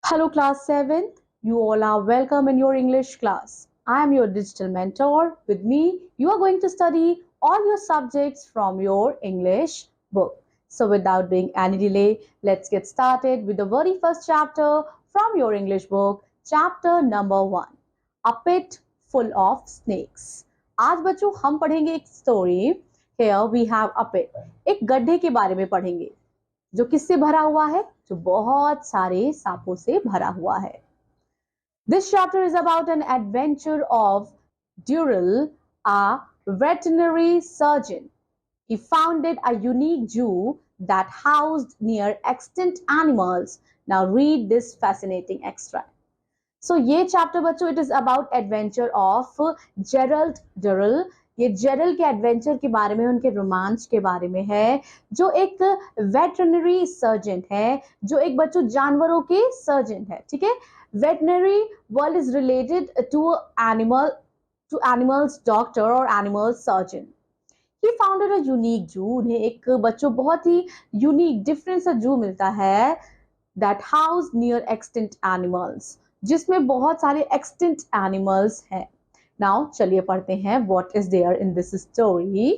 Hello, class 7. You all are welcome in your English class. I am your digital mentor. With me, you are going to study all your subjects from your English book. So, without doing any delay, let's get started with the very first chapter from your English book, chapter number 1, A Pit Full of Snakes. आज बच्चों हम पढ़ेंगे एक story. Here we have a pit. एक गड्ढे के बारे में पढ़ेंगे जो किससे भरा हुआ है, जो बहुत सारे सांपों से भरा हुआ है. This chapter is about an adventure of Durrell, a veterinary surgeon. He founded a unique zoo that housed near extinct animals. Now read this fascinating extract. सो ये चैप्टर बच्चों it is about adventure of Gerald Durrell. ये जेरल के adventure के बारे में, उनके रोमांच के बारे में है, जो एक वेटरनरी सर्जन है, जो एक बच्चों जानवरों के सर्जन है. ठीक है, veterinary world is related to animals doctor और animal surgeon. He founded a unique zoo. उन्हें एक बच्चों बहुत ही यूनिक डिफरेंट सा जू मिलता है that house near extinct animals, जिसमें बहुत सारे एक्सटिंक्ट एनिमल्स हैं. नाउ चलिए पढ़ते हैं what is there in this story.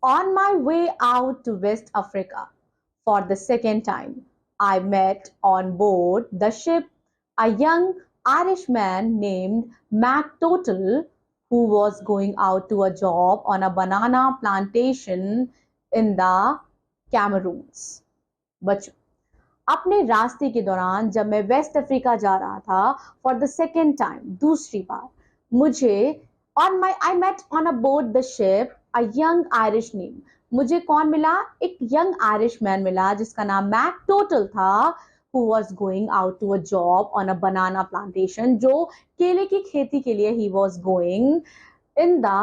On my way out to West Africa for the second time I met on board the ship a young Irishman named Mac Total, who was going out to a job on a banana plantation in the Cameroons. बच्चों, अपने रास्ते के दौरान जब मैं waste Africa जा रहा था फॉर द सेकेंड टाइम, दूसरी बार, मुझे on my I met on a board the ship a young Irish name. मुझे कौन मिला? एक यंग आयरिश मैन मिला जिसका नाम मैक टोटल था, who was going out to a job on a banana plantation, जो केले की खेती के लिए he was going in the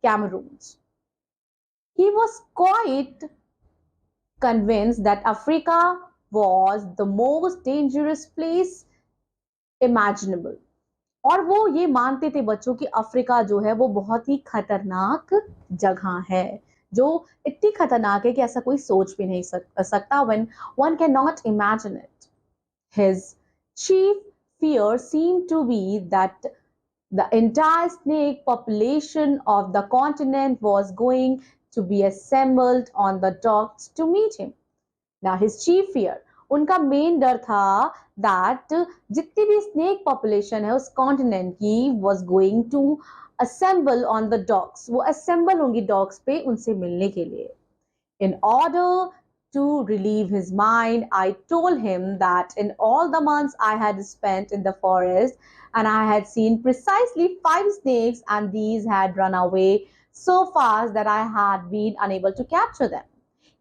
Cameroons. He was quite convinced that Africa was the most dangerous place imaginable. और वो ये मानते थे बच्चों कि अफ्रीका जो है वो बहुत ही खतरनाक जगह है, जो इतनी खतरनाक है कि ऐसा कोई सोच भी नहीं सकता. when one cannot imagine it. His chief fear seemed to be that the entire snake population of the continent was going to be assembled on the docks to meet him. Now his chief fear, उनका main डर था that जितनी भी snake population है उस continent की was going to assemble on the docks. वो assemble होंगी docks पे उनसे मिलने के लिए. In order to relieve his mind, I told him that in all the months I had spent in the forest and I had seen precisely 5 snakes, and these had run away so fast that I had been unable to capture them.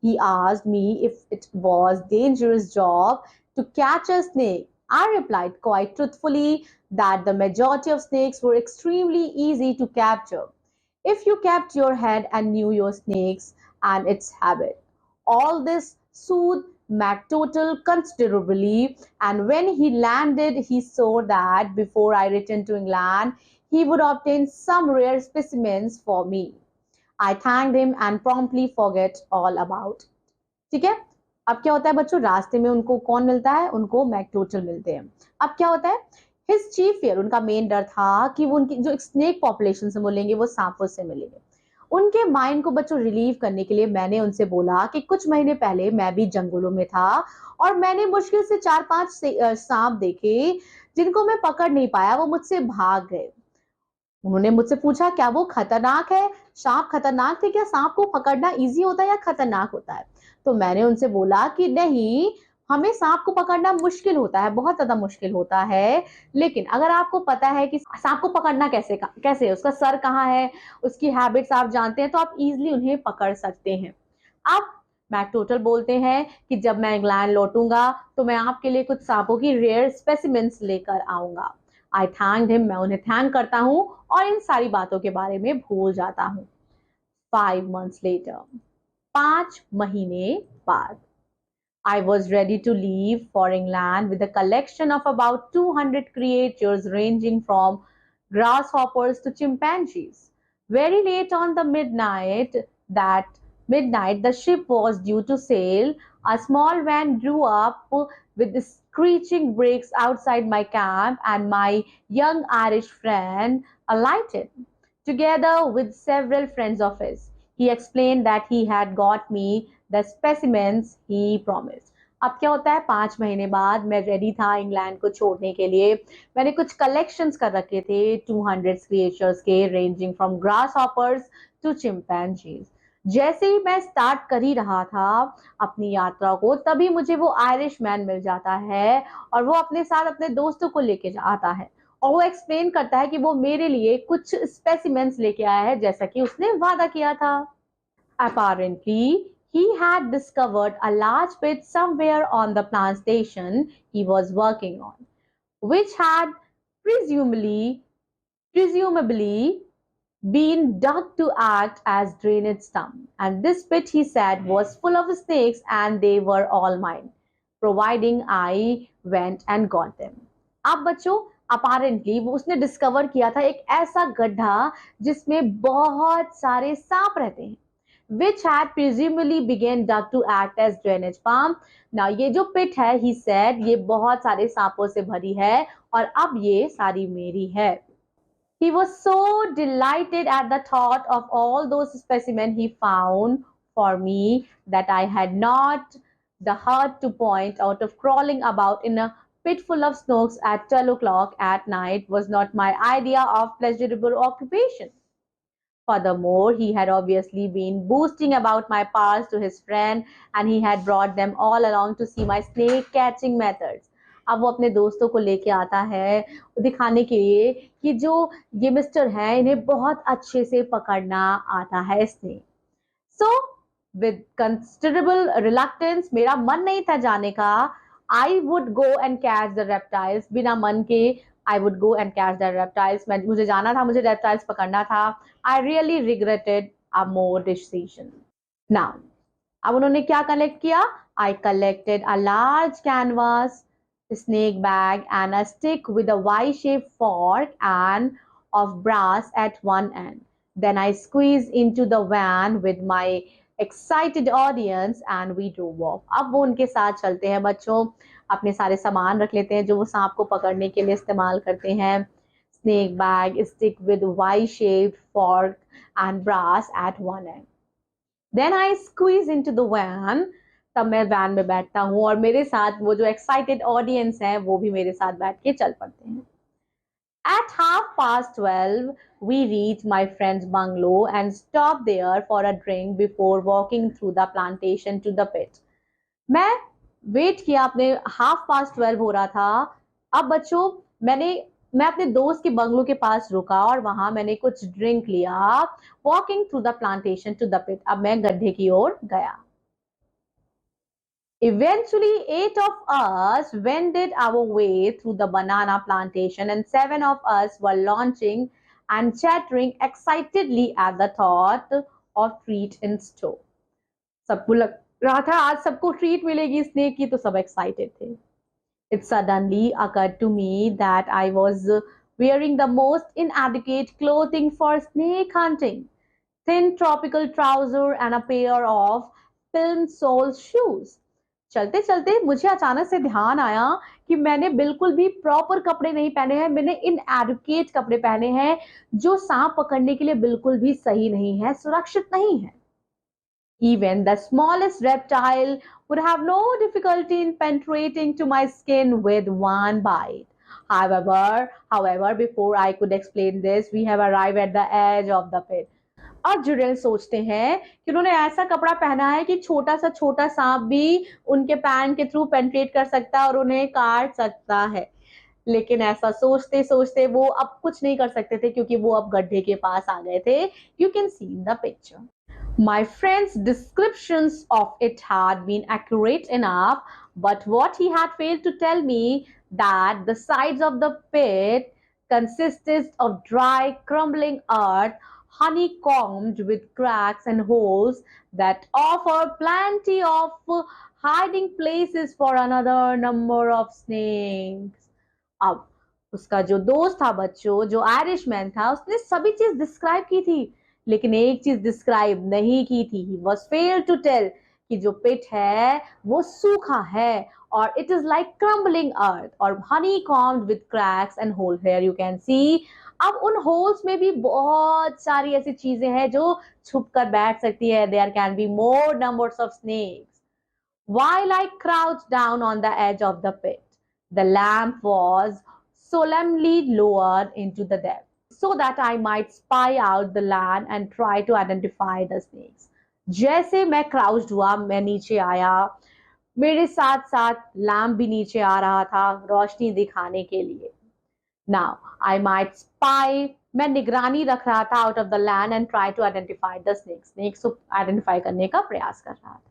He asked me if it was a dangerous job to catch a snake. I replied quite truthfully that the majority of snakes were extremely easy to capture if you kept your head and knew your snakes and its habit. All this soothed MacTotal considerably, and when he landed, he saw that before I returned to England, he would obtain some rare specimens for me. I thanked him and promptly forget all about it. ठीक है, अब क्या होता है बच्चों, रास्ते में उनको कौन मिलता है? उनको मैकटोटल मिलते हैं. अब क्या होता है, हिज चीफ फियर, उनका मेन डर था कि वो उनकी जो स्नेक पॉपुलेशन से मिलेंगे वो सांपों से मिलेंगे. उनके माइंड को बच्चों रिलीव करने के लिए मैंने उनसे बोला कि कुछ महीने पहले मैं भी जंगलों में था और मैंने मुश्किल से 4-5 सांप देखे जिनको मैं पकड़ नहीं पाया, वो मुझसे भाग गए. उन्होंने मुझसे पूछा क्या वो खतरनाक है? सांप खतरनाक थे क्या? सांप को पकड़ना इजी होता है या खतरनाक होता है? तो मैंने उनसे बोला कि नहीं, हमें सांप को पकड़ना मुश्किल होता है, बहुत ज्यादा मुश्किल होता है, लेकिन अगर आपको पता है कि सांप को पकड़ना कैसे उसका सर कहाँ है, उसकी हैबिट्स आप जानते हैं, तो आप इजिली उन्हें पकड़ सकते हैं. अब मैकटोटल बोलते हैं कि जब मैं इंग्लैंड लौटूंगा तो मैं आपके लिए कुछ सांपों की रेयर स्पेसिमेंट्स लेकर आऊंगा. आई थैंक्ड हिम, मैं उन्हें थैंक करता हूं और इन सारी बातों के बारे में भूल जाता हूं. 5 months later, 5 महीने बाद, I was ready to leave for England with a collection of about 200 creatures ranging from grasshoppers to chimpanzees. Very late on the midnight, the ship was due to sail. A small van drew up with this screeching brakes outside my camp, and my young Irish friend alighted, together with several friends of his. He explained that he had got me the specimens he promised. अब क्या होता है, 5 महीने बाद मैं ready था England को छोड़ने के लिए. मैंने कुछ कलेक्शंस कर रखे थे 200 क्रिएचर्स के, ranging from grasshoppers to chimpanzees. जैसे ही मैं स्टार्ट कर ही रहा था अपनी यात्रा को, तभी मुझे वो आयरिश मैन मिल जाता है और वो अपने साथ अपने दोस्तों को लेके आता है और वो एक्सप्लेन करता है कि वो मेरे लिए कुछ स्पेसिमेंस लेके आया है, जैसा कि उसने वादा किया था. Apparently, he had discovered a large pit somewhere on the plantation he was working on, which had presumably been dug to act as drainage stump. And this pit, he said, was full of snakes and they were all mine, providing I went and got them. अब बच्चों, अपारेंटली वो उसने discover किया था एक ऐसा गड्ढा जिसमें बहुत सारे सांप रहते हैं, which had presumably began dug to act as drainage pump. Now ये जो पिट है, he said, ये बहुत सारे सांपों से भरी है और अब ये सारी मेरी है. He was so delighted at the thought of all those specimens he found for me that I had not the heart to point out of crawling about in a pit full of snakes at 12 o'clock at night was not my idea of pleasurable occupation. Furthermore, he had obviously been boasting about my powers to his friend and he had brought them all along to see my snake catching methods. अब वो अपने दोस्तों को लेके आता है दिखाने के लिए कि जो ये मिस्टर हैं इन्हें बहुत अच्छे से पकड़ना आता है snake. So, with considerable reluctance, मेरा मन नहीं था जाने का. I would go and catch the reptiles. बिना मन के I would go and catch the reptiles. मुझे जाना था, मुझे reptiles पकड़ना था. I really regretted a more decision. Now, अब उन्होंने क्या कलेक्ट किया? I collected a large canvas, a snake bag, and a stick with a Y-shaped fork and of brass at one end. Then I squeezed into the van with my excited audience and we drove off. अब वो उनके साथ चलते हैं बच्चों, अपने सारे सामान रख लेते हैं जो वो सांप को पकड़ने के लिए इस्तेमाल करते हैं. Snake bag, stick with Y-shaped fork and brass at one end. Then I squeeze into the van. तब मैं वैन में बैठता हूँ और मेरे साथ वो जो एक्साइटेड ऑडियंस है वो भी मेरे साथ बैठ के चल पड़ते हैं. At 12:30, we reached my friend's bungalow and stopped there for a drink before walking through the plantation to the pit. मैं वेट किया, अपने 12:30 हो रहा था. अब बच्चों मैं अपने दोस्त के बंगलो के पास रुका और वहां मैंने कुछ ड्रिंक लिया. Walking through the plantation to the pit. अब मैं गड्ढे की ओर गया. Eventually, 8 of us wended our way through the banana plantation and 7 of us were launching and chattering excitedly at the thought of treat in store. सबको लग रहा था आज सबको ट्रीट मिलेगी स्नेक की, तो सब एक्साइटेड थे. It suddenly occurred to me that I was wearing the most inadequate clothing for snake hunting. Thin tropical trouser and a pair of film sole shoes. चलते चलते मुझे अचानक से ध्यान आया कि मैंने बिल्कुल भी प्रॉपर कपड़े नहीं पहने हैं. मैंने इनएडुकेट कपड़े पहने हैं जो सांप पकड़ने के लिए बिल्कुल भी सही नहीं है, सुरक्षित नहीं है. Even the smallest reptile would have no difficulty in penetrating to my skin with one bite. However, before I could explain this, we have arrived at the edge of the pit. और जुड़ेल सोचते हैं कि उन्होंने ऐसा कपड़ा पहना है कि छोटा सांप भी उनके पैंट के थ्रू पेनिट्रेट कर सकता है और उन्हें काट सकता है. लेकिन ऐसा सोचते सोचते वो अब कुछ नहीं कर सकते थे क्योंकि वो अब गड्ढे के पास आ गए थे. You can see in the picture. My friend's descriptions of it had been accurate enough, but what he had failed to tell me that the sides of the pit consisted of dry, crumbling earth, honeycombed with cracks and holes that offer plenty of hiding places for another number of snakes. अब उसका जो दोस्त था बच्चों, जो Irish man था, उसने सभी चीज डिस्क्राइब की थी लेकिन एक चीज डिस्क्राइब नहीं की थी. He was fail to tell कि जो पिट है वो सूखा है or it is like crumbling earth or honeycombed with cracks and holes. Here you can see. अब उन होल्स में भी बहुत सारी ऐसी चीजें हैं जो छुप कर बैठ सकती है. There can be more numbers of snakes. While I crouched down on the edge of the pit, the lamp was solemnly lowered into the depth so that I might spy out the land and try to identify the snakes. जैसे मैं crouched हुआ, मैं नीचे आया, मेरे साथ साथ lamp भी नीचे आ रहा था रोशनी दिखाने के लिए. Now I might spy, मैं निगरानी रख रहा था out of the land and try to identify the snakes. snakes को identify करने का प्रयास कर रहा था.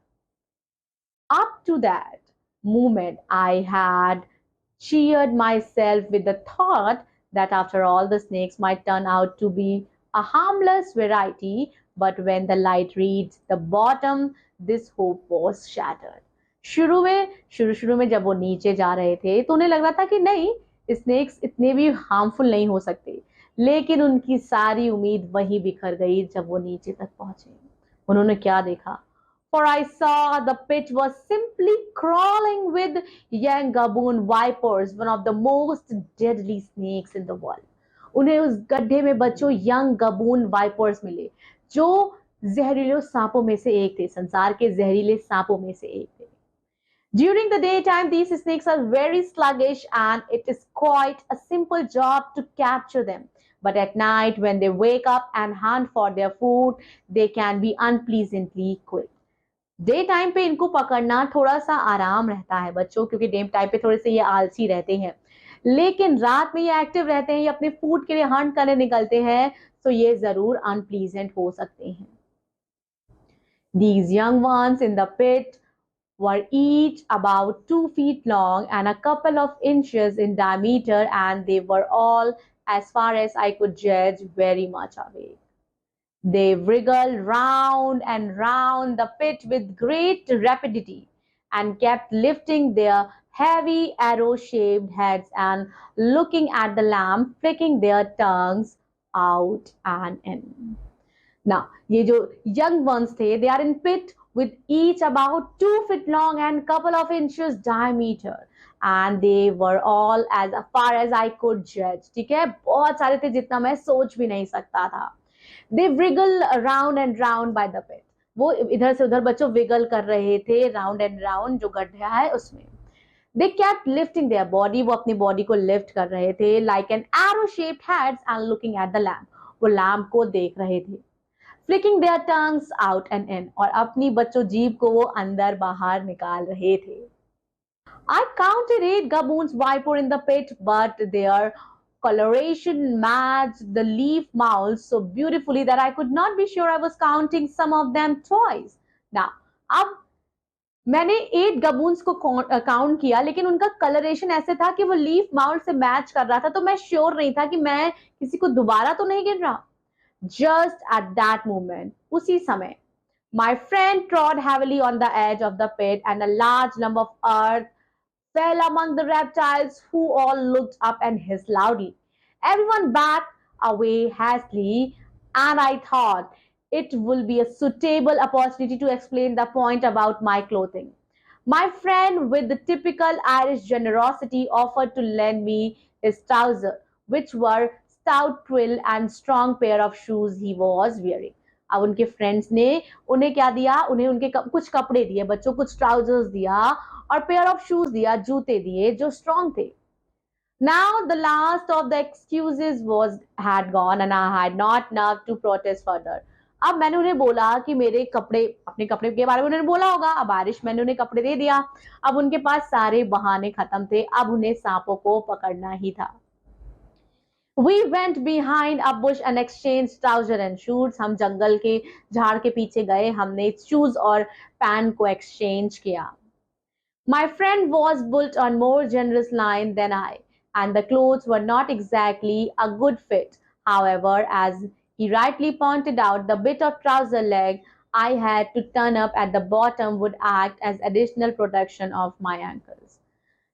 Up to that moment, I had cheered myself with the thought that after all, the snakes might turn out to be a harmless variety, but when the light reached the bottom, this hope was shattered. शुरू में जब वो नीचे जा रहे थे तो उन्हें लग रहा था कि नहीं, स्नेक्स इतने भी हार्मफुल नहीं हो सकते, लेकिन उनकी सारी उम्मीद वहीं बिखर गई जब वो नीचे तक पहुंचे. उन्होंने क्या देखा? For I saw the pit was simply crawling with young gaboon vipers, one of the most deadly snakes in the world. उन्हें उस गड्ढे में बच्चों यंग गबून वाइपर्स मिले जो जहरीले सांपों में से एक थे, संसार के जहरीले सांपों में से एक थे. During the daytime, these snakes are very sluggish and it is quite a simple job to capture them. But at night, when they wake up and hunt for their food, they can be unpleasantly quick. Day time पे इनको पकड़ना थोड़ा सा आराम रहता है बच्चों, क्योंकि डे टाइम पे थोड़े से ये आलसी रहते हैं, लेकिन रात में ये एक्टिव रहते हैं, ये अपने फूड के लिए हंट करने निकलते हैं, तो ये जरूर अनप्लीजेंट हो सकते हैं. These young ones in the pit were each about 2 feet long and a couple of inches in diameter, and they were all, as far as I could judge, very much awake. They wriggled round and round the pit with great rapidity and kept lifting their heavy arrow-shaped heads and looking at the lamp, flicking their tongues out and in. Now, ये जो young ones थे, they are in pit with each about 2 feet long and couple of inches diameter. And they were all as far as I could judge. ठीक है, बहुत सारे थे जितना मैं सोच भी नहीं सकता था. They wriggle round and round by the pit. वो इधर से उधर बच्चों विगल कर रहे थे round and round जो गड्ढा है उसमें. They kept lifting their body. वो अपनी बॉडी को लिफ्ट कर रहे थे like an arrow shaped heads and looking at the lamp. वो लैम्प को देख रहे थे. Flicking their tongues out and in. और अपनी बच्चों जीभ को वो अंदर बाहर निकाल रहे थे. I counted 8 gaboons viper in the pit, but their coloration matched the leaf mouths so beautifully that I could not be sure I was counting some of them twice. Now, अब मैंने 8 गबून्स को काउंट किया, लेकिन उनका colouration ऐसे था कि वो लीफ माउल्ट से मैच कर रहा था, तो मैं श्योर नहीं था कि मैं किसी को दोबारा तो नहीं गिन रहा. Just at that moment, उसी समय, my friend trod heavily on the edge of the pit and a large lump of earth fell among the reptiles, who all looked up and hissed loudly. Everyone backed away hastily, and I thought it will be a suitable opportunity to explain the point about my clothing. My friend, with the typical Irish generosity, offered to lend me his trousers, which were stout twill and strong pair of shoes he was wearing. अब उनके friends ने उन्हें क्या दिया? उन्हें उनके कुछ कपड़े दिए बच्चों, कुछ ट्राउजर्स दिया और पेयर ऑफ शूज दिया, जूते दिए जो स्ट्रॉन्ग थे. Now the last of the excuses had gone and I had not nerve to protest further. अब मैंने उन्हें बोला कि मेरे कपड़े, अपने कपड़े के बारे में उन्होंने बोला होगा, अब बारिश मैंने उन्हें कपड़े दे दिया. अब उनके पास सारे बहाने खत्म थे, अब उन्हें सांपों को पकड़ना ही था. We went behind a bush and exchanged trousers and shoes. हम जंगल के झाड़ के पीछे गए, हमने शूज और पैंट को एक्सचेंज किया. My friend was built on more generous line than I, and the clothes were not exactly a good fit. However, as he rightly pointed out, the bit of trouser leg I had to turn up at the bottom would act as additional protection of my ankles.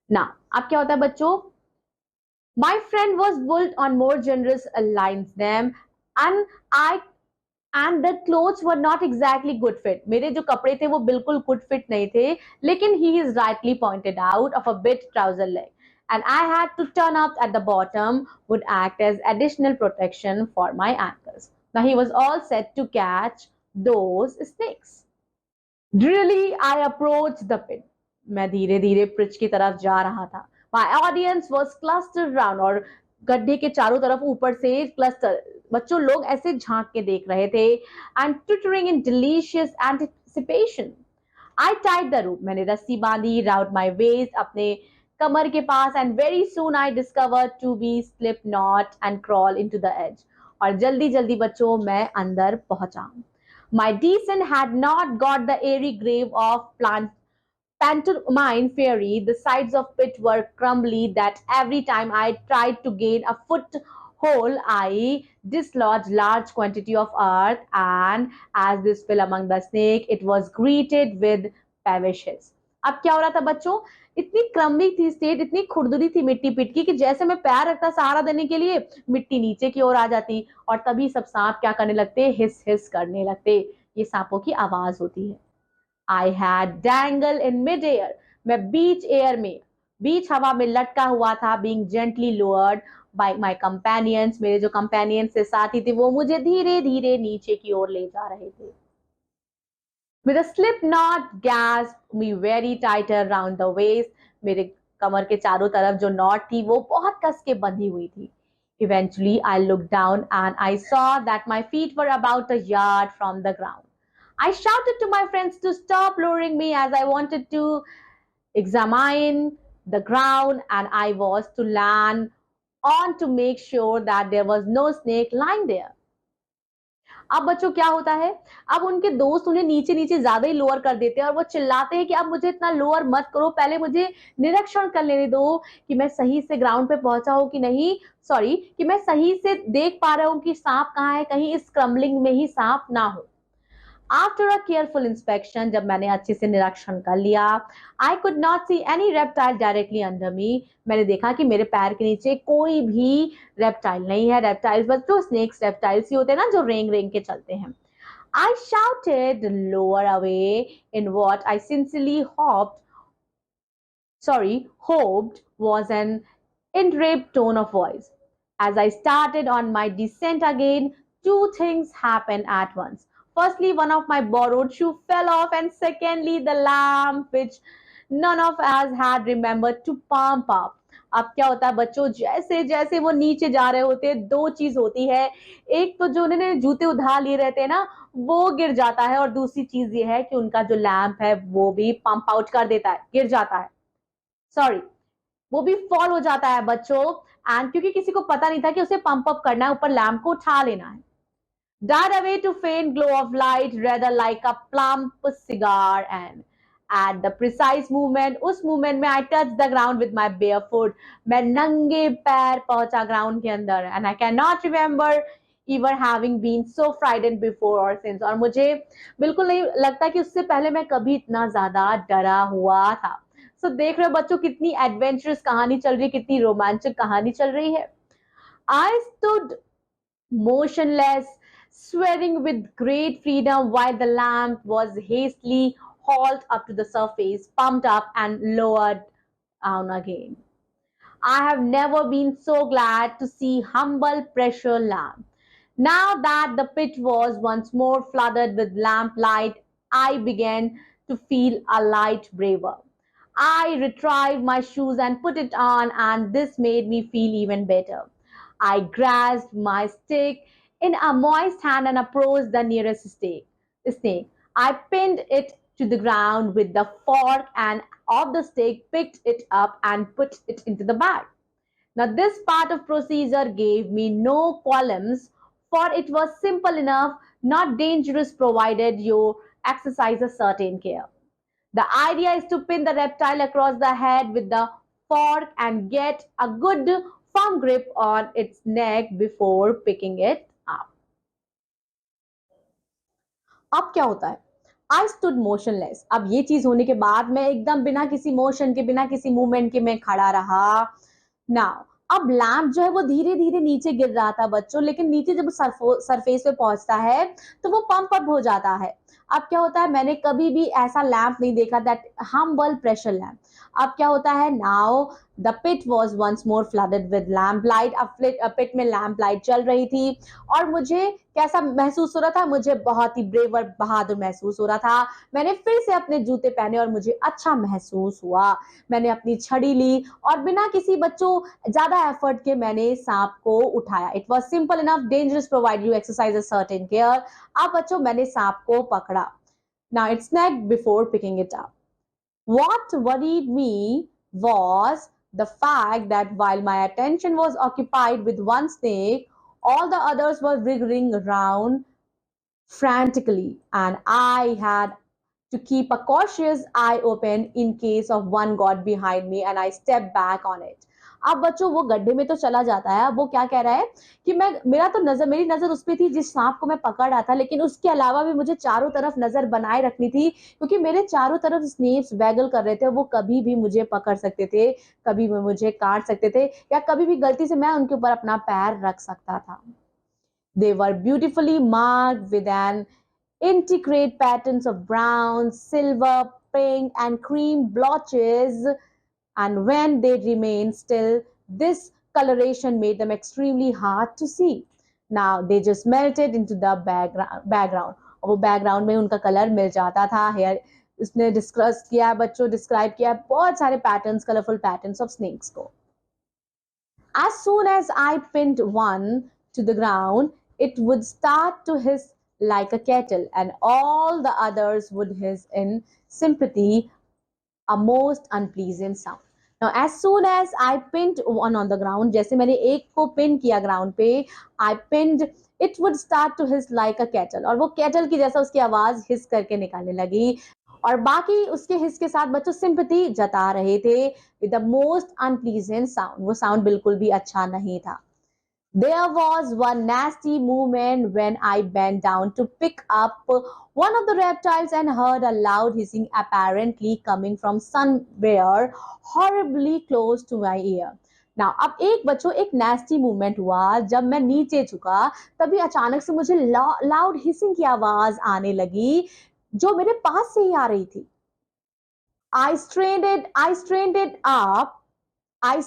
Now, अब क्या होता है बच्चों? My friend was built on more generous lines than, and I and the clothes were not exactly good fit. मेरे जो कपड़े थे वो बिल्कुल गुड फिट नहीं थे, लेकिन he is rightly pointed out of a bit trouser leg, and I had to turn up at the bottom would act as additional protection for my ankles. Now he was all set to catch those snakes. Drearily, I approached the pit. मैं धीरे धीरे pitch की तरफ जा रहा था. My audience was clustered round, और गड्ढे के चारों तरफ ऊपर से क्लस्टर बच्चों लोग ऐसे झांक के देख रहे थे. And twittering in delicious anticipation. I tied the rope. मैंने रस्सी बांधी round my waist अपने कमर के पास, and very soon I discovered to be slip knot and crawl into the edge. और जल्दी जल्दी बच्चों मैं अंदर पहुंचा. My descent had not got the airy grave of pantomime fairy. The sides of it were crumbly that every time I tried to gain a foothold, I dislodged large quantity of earth, and as this fell among the snake, it was greeted with pavishes. अब क्या हो रहा था बच्चों, इतनी crumby थी state, इतनी खुरदुरी थी मिट्टी पिट की कि जैसे मैं पैर रखता सहारा देने के लिए मिट्टी नीचे की ओर आ जाती, और तभी सब सांप क्या करने लगते, हिस हिस करने लगते. ये सांपों की आवाज होती है. I had dangled in mid-air. मैं बीच हवा में लटका हुआ था, being gently lowered by my companions. मेरे जो companions से साथी थे वो मुझे धीरे धीरे नीचे की ओर ले जा रहे थे. With a slip knot gasped me very tighter round the waist. मेरे कमर के चारों तरफ जो नॉट थी वो बहुत कस के बंधी हुई थी. Eventually I looked down and I saw that my feet were about a yard from the ground. I shouted to my friends to stop lowering me as I wanted to examine the ground, and I was to land on to make sure that there was no snake lying there. अब बच्चों क्या होता है, अब उनके दोस्त उन्हें नीचे नीचे ज्यादा ही लोअर कर देते हैं और वो चिल्लाते हैं कि अब मुझे इतना लोअर मत करो, पहले मुझे निरीक्षण कर लेने दो कि मैं सही से ग्राउंड पे पहुंचा हूं कि नहीं, सॉरी कि मैं सही से देख पा रहा हूं कि सांप कहाँ है, कहीं इस क्रम्बलिंग में ही सांप ना हो. After a careful inspection, जब मैंने अच्छे से निरीक्षण कर लिया, I could not see any reptile directly under me. मैंने देखा कि मेरे पैर के नीचे कोई भी रेप्टाइल नहीं है. रेप्टाइल्स बस जो स्नेक्स रेप्टाइल्स ही होते हैं ना, जो रेंग रेंग के चलते हैं. I shouted lower away in what I sincerely hoped was an enraped tone of voice. As I started on my descent again, two things happened at once. Firstly, one of my borrowed shoe fell off, and secondly, the lamp which none of us had remembered to pump up. अब क्या होता है बच्चों, जैसे जैसे वो नीचे जा रहे होते हैं, दो चीज होती है. एक तो जो उन्होंने जूते उधार लिए रहते हैं ना, वो गिर जाता है, और दूसरी चीज ये है कि उनका जो लैंप है वो भी पंप आउट कर देता है, गिर जाता है, सॉरी वो भी फॉल हो जाता है बच्चों. एंड क्योंकि किसी को पता नहीं था कि उसे पंप अप करना है, ऊपर लैंप को उठा लेना है. Died away to faint glow of light, rather like a plump cigar, and at the precise movement, उस movement में I touched the ground with my bare foot. मैं नंगे पैर पहुंचा ground के अंदर, and I cannot remember ever having been so frightened before or since. और मुझे बिल्कुल नहीं लगता कि उससे पहले मैं कभी इतना ज्यादा डरा हुआ था. So देख रहे हो बच्चों कितनी एडवेंचरस कहानी चल रही है, कितनी रोमांचक कहानी चल रही है. I stood motionless, swearing with great freedom while the lamp was hastily hauled up to the surface, pumped up, and lowered down again. I have never been so glad to see humble pressure lamp. Now that the pit was once more flooded with lamplight, I began to feel a light braver. I retrieved my shoes and put it on, and this made me feel even better. I grasped my stick in a moist hand and approached the nearest snake. I pinned it to the ground with the fork and of the stick, picked it up and put it into the bag. Now this part of procedure gave me no qualms, for it was simple enough, not dangerous provided you exercise a certain care. The idea is to pin the reptile across the head with the fork and get a good firm grip on its neck before picking it up. अब क्या होता है, I stood motionless. अब ये चीज होने के बाद मैं एकदम बिना किसी मोशन के, बिना किसी मूवमेंट के मैं खड़ा रहा. Now अब लैंप जो है वो धीरे धीरे नीचे गिर रहा था बच्चों, लेकिन नीचे जब सरफेस पे पहुंचता है तो वो पंप अप हो जाता है। अब क्या होता है, मैंने कभी भी ऐसा लैंप नहीं देखा, दैट हम्बल प्रेशर लैंप। अब क्या होता है, now the pit was once more flooded with lamp light. अब पिट में लैम्प लाइट चल रही थी और मुझे कैसा महसूस हो रहा था, मुझे बहुत ही ब्रेव और बहादुर महसूस हो रहा था। मैंने फिर से अपने जूते पहने और मुझे अच्छा महसूस हुआ। मैंने अपनी छड़ी ली और बिना किसी बच्चों ज्यादा एफर्ट के मैंने सांप को उठाया। It was simple enough, dangerous, provide you exercise a certain care. अब बच्चों मैंने सांप को पकड़ा। Now it snacked before picking it up. What worried me was the fact that while my attention was occupied with one snake, all the others were wriggling around frantically, and I had to keep a cautious eye open in case of one got behind me and I stepped back on it. अब बच्चों वो गड्ढे में तो चला जाता है। अब वो क्या कह रहा है कि मेरी नजर उस पे थी जिस सांप को मैं पकड़ रहा था, लेकिन उसके अलावा भी मुझे चारों तरफ नजर बनाए रखनी थी, क्योंकि मेरे चारों तरफ स्नेक्स वैगल कर रहे थे। वो कभी भी मुझे पकड़ सकते थे, कभी भी मुझे काट सकते थे, या कभी भी गलती से मैं उनके ऊपर अपना पैर रख सकता था। They were beautifully marked with an intricate patterns of brown, silver, pink, and cream blotches, and when they remained still, this coloration made them extremely hard to see. Now they just melted into the background. और वो background में उनका colour मिल जाता था। Hair इसने discuss किया, बच्चों describe किया बहुत सारे patterns, colourful patterns of snakes को। As soon as I pinned one to the ground, it would start to hiss like a kettle, and all the others would hiss in sympathy, a most unpleasant sound. Now, as soon as I pinned one on the ground, जैसे मैंने एक को pin किया ground पे, I pinned, it would start to hiss like a kettle, और वो kettle की जैसा उसकी आवाज हिस करके निकालने लगी। और बाकी उसके हिस के साथ बच्चों सिंपैथी जता रहे थे with the most unpleasant sound. वो साउंड बिल्कुल भी अच्छा नहीं था। There was one nasty movement when I bent down to pick up one of the reptiles and heard a loud hissing apparently coming from somewhere horribly close to my ear. Now, अब एक बच्चों एक nasty movement हुआ जब मैं नीचे झुका, तभी अचानक से मुझे loud hissing की आवाज आने लगी जो मेरे पास से ही आ रही थी। I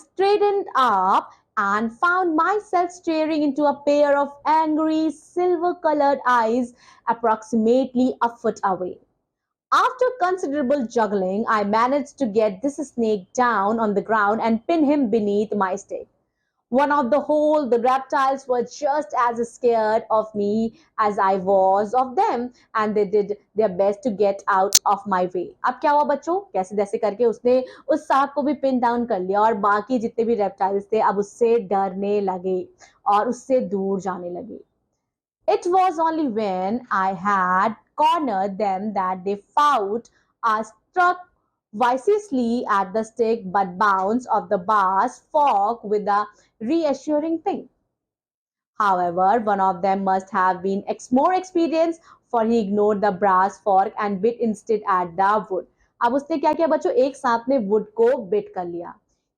straightened up and found myself staring into a pair of angry silver-colored eyes approximately a foot away. After considerable juggling, I managed to get this snake down on the ground and pin him beneath my stick. One of the reptiles were just as scared of me as I was of them, and they did their best to get out of my way. अब क्या हुआ बच्चों, कैसे जैसे करके उसने उस सांप को भी पिन डाउन कर लिया और बाकी जितने भी रेप्टाइल्स थे अब उससे डरने लगे और उससे दूर जाने लगे। It was only when I had cornered them that they fought, struck viciously at the stick but bounced off the brass fork with a reassuring thing. However, one of them must have been more experienced, for he ignored the brass fork and bit instead at the wood. अब उसने क्या किया बच्चों, एक सांप ने wood को bit कर लिया।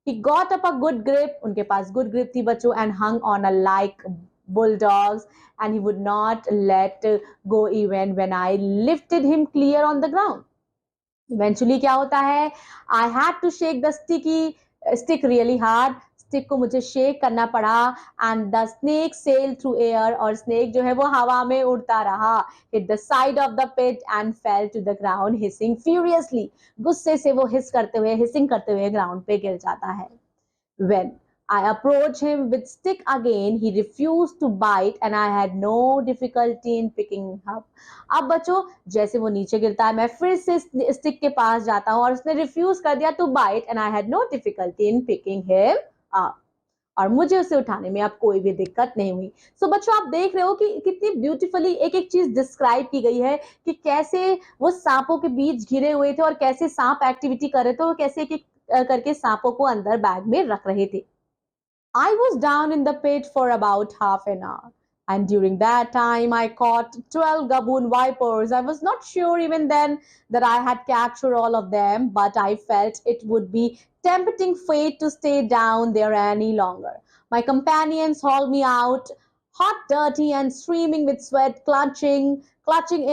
He got up a good grip, उनके पास good grip थी बच्चों, and hung on a like bulldogs, and he would not let go even when I lifted him clear on the ground. Eventually क्या होता है, I had to shake the stick really hard. Stick को मुझे shake करना पड़ा and the snake sail through air, और snake जो है वो हवा में उड़ता रहा, hit the side of the pit and fell to the ground hissing furiously. गुस्से से वो हिसिंग करते हुए ग्राउंड पे गिर जाता है। When I approached him with stick again, he refused to bite and I had no difficulty in picking him up. अब बच्चों जैसे वो नीचे गिरता है मैं फिर से स्टिक के पास जाता हूँ और उसने रिफ्यूज कर दिया to bite and I had no difficulty in picking him up, और मुझे उसे उठाने में अब कोई भी दिक्कत नहीं हुई। सो बच्चों आप देख रहे हो कि कितनी ब्यूटीफुली एक एक चीज डिस्क्राइब की गई है कि कैसे वो सांपों के बीच घिरे हुए थे और कैसे सांप एक्टिविटी कर रहे थे और कैसे एक एक करके सांपों को अंदर बैग में रख रहे थे। I was down in the pit for about half an hour. And during that time, I caught 12 gaboon vipers. I was not sure even then that I had captured all of them, but I felt it would be tempting fate to stay down there any longer. My companions hauled me out, hot, dirty, and streaming with sweat, clutching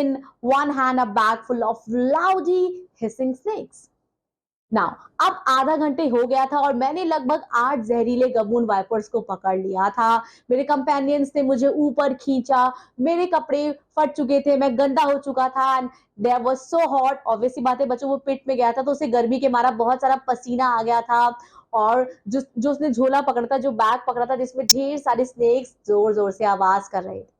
in one hand a bag full of loudy, hissing snakes. Now अब आधा घंटे हो गया था और मैंने लगभग 8 जहरीले गबून वाइपर्स को पकड़ लिया था। मेरे कंपेनियंस ने मुझे ऊपर खींचा, मेरे कपड़े फट चुके थे, मैं गंदा हो चुका था and there was so hot. Obviously बात है बच्चों, वो पिट में गया था तो उसे गर्मी के मारा बहुत सारा पसीना आ गया था और जो जो उसने झोला पकड़ा था, जो बैग पकड़ा था जिसमें ढेर सारे स्नेक्स जोर-जोर से आवाज कर रहे थे।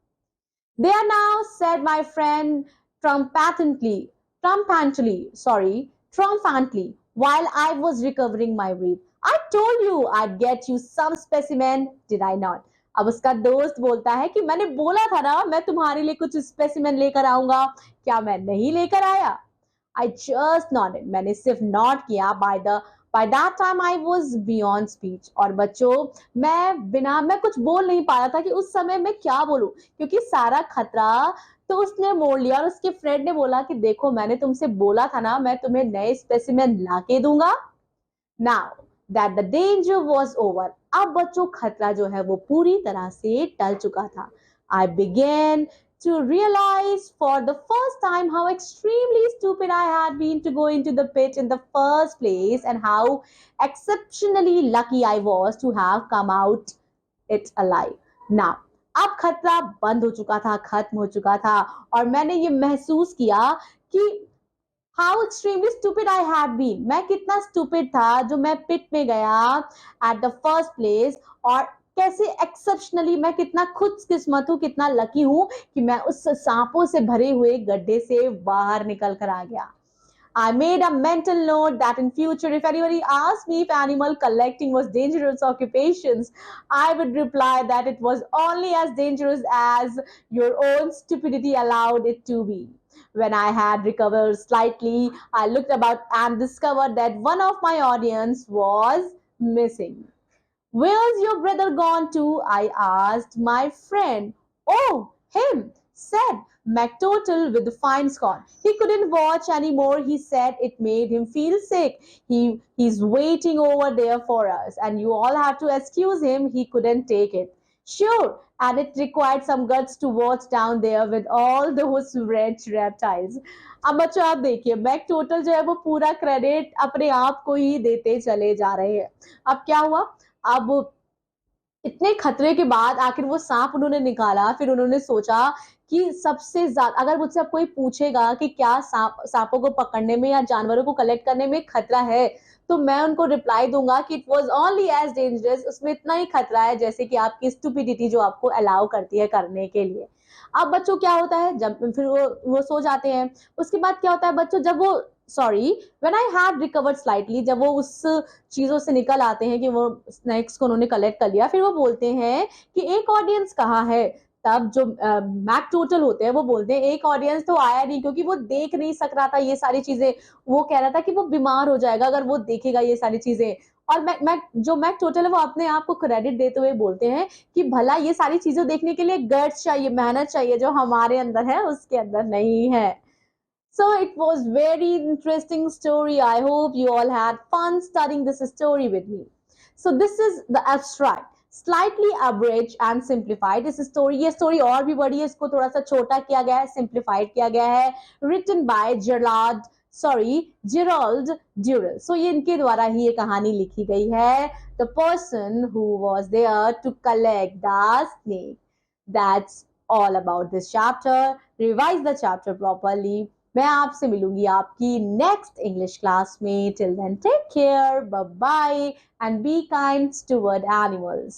They are now, said my friend triumphantly, while I was recovering my breath. I told you I'd get you some specimen, did I not? अब उसका दोस्त बोलता है कि मैंने बोला था ना मैं तुम्हारे लिए कुछ स्पेसिमेन लेकर आऊंगा, क्या मैं नहीं लेकर आया? I just nodded. मैंने सिर्फ नॉट किया। By that time I was beyond speech. और बच्चों, मैं कुछ बोल नहीं पा रहा था कि उस समय मैं क्या बोलूं, क्योंकि सारा खतरा तो उसने मोड़ लिया और उसके फ्रेंड ने बोला कि देखो मैंने तुमसे बोला था ना मैं तुम्हें नए स्पेसिमेन लाके दूंगा। Now that the danger was over, अब बच्चों खतरा जो है वो पूरी तरह से टल चुका था। I began to realize for the first time how extremely stupid I had been to go into the pit in the first place and how exceptionally lucky I was to have come out it alive. Now अब खतरा बंद हो चुका था, खत्म हो चुका था और मैंने ये महसूस किया कि how extremely stupid I have been, मैं कितना स्टूपिड था जो मैं पिट में गया एट द फर्स्ट प्लेस, और कैसे एक्सेप्शनली मैं कितना खुशकिस्मत हूँ, कितना लकी हूँ कि मैं उस सांपों से भरे हुए गड्ढे से बाहर निकल कर आ गया। I made a mental note that in future, if anybody asked me if animal collecting was dangerous occupations, I would reply that it was only as dangerous as your own stupidity allowed it to be. When I had recovered slightly, I looked about and discovered that one of my audience was missing. Where's your brother gone to? I asked my friend. Oh, him, said McTotal with the fine scorn. He couldn't watch anymore. He said it made him feel sick. He's waiting over there for us, and you all have to excuse him. He couldn't take it. Sure, and it required some guts to watch down there with all those wretched reptiles. अब बच्चों आप देखिए, Mac total जो है वो पूरा credit अपने आप को ही देते चले जा रहे हैं। अब क्या हुआ, अब इतने खतरे के बाद आखिर वो सांप उन्होंने निकाला, फिर उन्होंने सोचा कि सबसे ज्यादा अगर मुझसे अब कोई पूछेगा कि क्या सांपों को पकड़ने में या जानवरों को कलेक्ट करने में खतरा है, तो मैं उनको रिप्लाई दूंगा कि it was only as dangerous, उसमें इतना ही खतरा है जैसे कि आपकी स्टुपिडिटी जो आपको अलाउ करती है करने के लिए। अब बच्चों क्या होता है, जब फिर वो सो जाते हैं, उसके बाद क्या होता है बच्चों, जब वो sorry when I had recovered slightly, जब वो उस चीजों से निकल आते हैं कि वो स्नैक्स को उन्होंने कलेक्ट कर लिया, फिर वो बोलते हैं कि एक ऑडियंस कहाँ है। तब जो मैक टोटल होते हैं वो बोलते हैं एक ऑडियंस तो आया नहीं, क्योंकि वो देख नहीं सक रहा था ये सारी चीजें, वो कह रहा था कि वो बीमार हो जाएगा अगर वो देखेगा ये सारी चीजें। और मैक टोटल है वो अपने आप को क्रेडिट देते हुए बोलते हैं कि भला ये सारी चीजें देखने के लिए गट्स चाहिए, मेहनत चाहिए, जो हमारे अंदर है उसके अंदर नहीं है। So it was very interesting story. I hope you all had fun studying this story with me. So this is the abstract, slightly abridged and simplified. इस story, ये story और भी बड़ी है, इसको थोड़ा सा छोटा किया गया है, simplified किया गया है, written by Gerald Durrell. So ये इनके द्वारा ही ये कहानी लिखी गई है. The person who was there to collect the snake. That's all about this chapter. Revise the chapter properly. मैं आपसे मिलूंगी आपकी नेक्स्ट इंग्लिश क्लास में. Till then take care, bye bye and be kind toward animals.